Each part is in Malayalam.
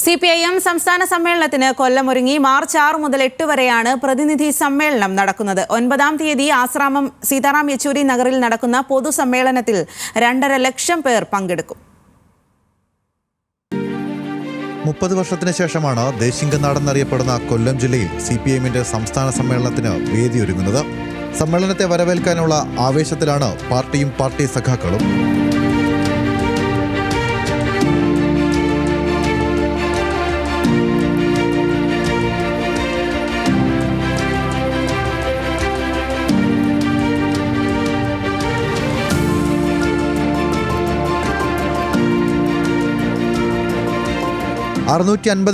CPIM സംസ്ഥാന സമ്മേളനത്തിന് കൊല്ലമൊരുങ്ങി മാർച്ച് 6 മുതൽ 8 വരെയാണ് പ്രതിനിധി സമ്മേളനം നടക്കുന്നത്. 9-ാം തീയതി ആശ്രാമം സീതാറാം യെച്ചൂരി നഗറിൽ നടക്കുന്ന പൊതുസമ്മേളനത്തിൽ 2.5 ലക്ഷം പേർ പങ്കെടുക്കും. 30 വർഷത്തിന് ശേഷമാണ് ദേശിംഗനാടെന്നറിയപ്പെടുന്ന കൊല്ലം ജില്ലയിൽ CPIMന്റെ സംസ്ഥാന സമ്മേളനത്തിന് വേദിയൊരുങ്ങുന്നത്. സമ്മേളനത്തെ വരവേൽക്കാനുള്ള ആവേശത്തിലാണ് പാർട്ടിയും പാർട്ടി സഖാക്കളും.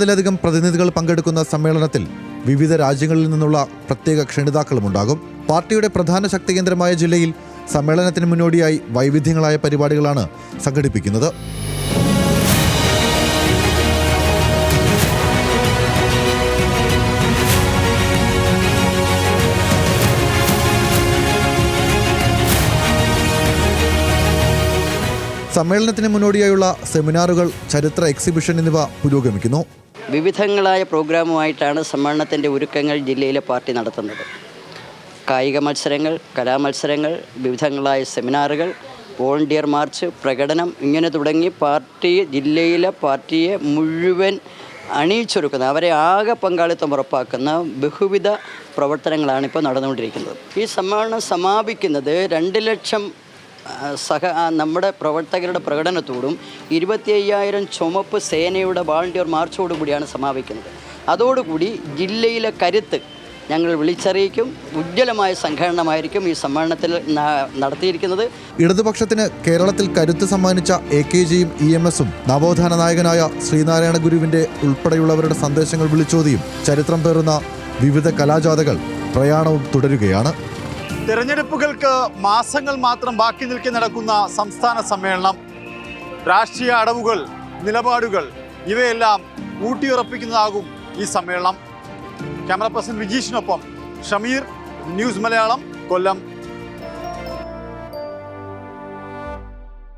ിലധികം പ്രതിനിധികൾ പങ്കെടുക്കുന്ന സമ്മേളനത്തിൽ വിവിധ രാജ്യങ്ങളിൽ നിന്നുള്ള പ്രത്യേക ക്ഷണിതാക്കളുമുണ്ടാകും. പാർട്ടിയുടെ പ്രധാന ശക്തികേന്ദ്രമായ ജില്ലയിൽ സമ്മേളനത്തിന് മുന്നോടിയായി വൈവിധ്യങ്ങളായ പരിപാടികളാണ് സംഘടിപ്പിക്കുന്നത്. സമ്മേളനത്തിന് മുന്നോടിയായുള്ള സെമിനാറുകൾ, ചരിത്ര എക്സിബിഷൻ എന്നിവ പുരോഗമിക്കുന്നു. വിവിധങ്ങളായ പ്രോഗ്രാമുമായിട്ടാണ് സമ്മേളനത്തിൻ്റെ ഒരുക്കങ്ങൾ ജില്ലയിലെ പാർട്ടി നടത്തുന്നത്. കായിക മത്സരങ്ങൾ, കലാമത്സരങ്ങൾ, വിവിധങ്ങളായ സെമിനാറുകൾ, വോളണ്ടിയർ മാർച്ച്, പ്രകടനം, ഇങ്ങനെ തുടങ്ങി ജില്ലയിലെ പാർട്ടിയെ മുഴുവൻ അണിയിച്ചൊരുക്കുന്ന, അവരെ ആകെ പങ്കാളിത്തം ഉറപ്പാക്കുന്ന ബഹുവിധ പ്രവർത്തനങ്ങളാണ് ഇപ്പോൾ നടന്നുകൊണ്ടിരിക്കുന്നത്. ഈ സമ്മേളനം സമാപിക്കുന്നത് 2 ലക്ഷം നമ്മുടെ പ്രവർത്തകരുടെ പ്രകടനത്തോടും 25,000 ചുമപ്പ് സേനയുടെ വാളണ്ടിയർ മാർച്ചോടുകൂടിയാണ് സമാപിക്കുന്നത്. അതോടുകൂടി ജില്ലയിലെ കരുത്ത് ഞങ്ങൾ വിളിച്ചറിയിക്കും. ഉജ്ജ്വലമായ സംഘടനമായിരിക്കും ഈ സമ്മേളനത്തിൽ നടത്തിയിരിക്കുന്നത്. ഇടതുപക്ഷത്തിന് കേരളത്തിൽ കരുത്ത് സമ്മാനിച്ച AKGയും EMSഉം നവോത്ഥാന നായകനായ ശ്രീനാരായണ ഗുരുവിന്റെ ഉൾപ്പെടെയുള്ളവരുടെ സന്ദേശങ്ങൾ വിളിച്ചോതിയും ചരിത്രം പേറുന്ന വിവിധ കലാജാഥകൾ പ്രയാണവും തുടരുകയാണ്. തെരഞ്ഞെടുപ്പുകൾക്ക് മാസങ്ങൾ മാത്രം ബാക്കി നിൽക്കി നടക്കുന്ന സംസ്ഥാന സമ്മേളനം, രാഷ്ട്രീയ അടവുകൾ, നിലപാടുകൾ ഇവയെല്ലാം ഊട്ടിയുറപ്പിക്കുന്നതാകും ഈ സമ്മേളനം. ക്യാമറ പേഴ്സൺ വിജീഷിനൊപ്പം ഷമീർ, ന്യൂസ് മലയാളം, കൊല്ലം.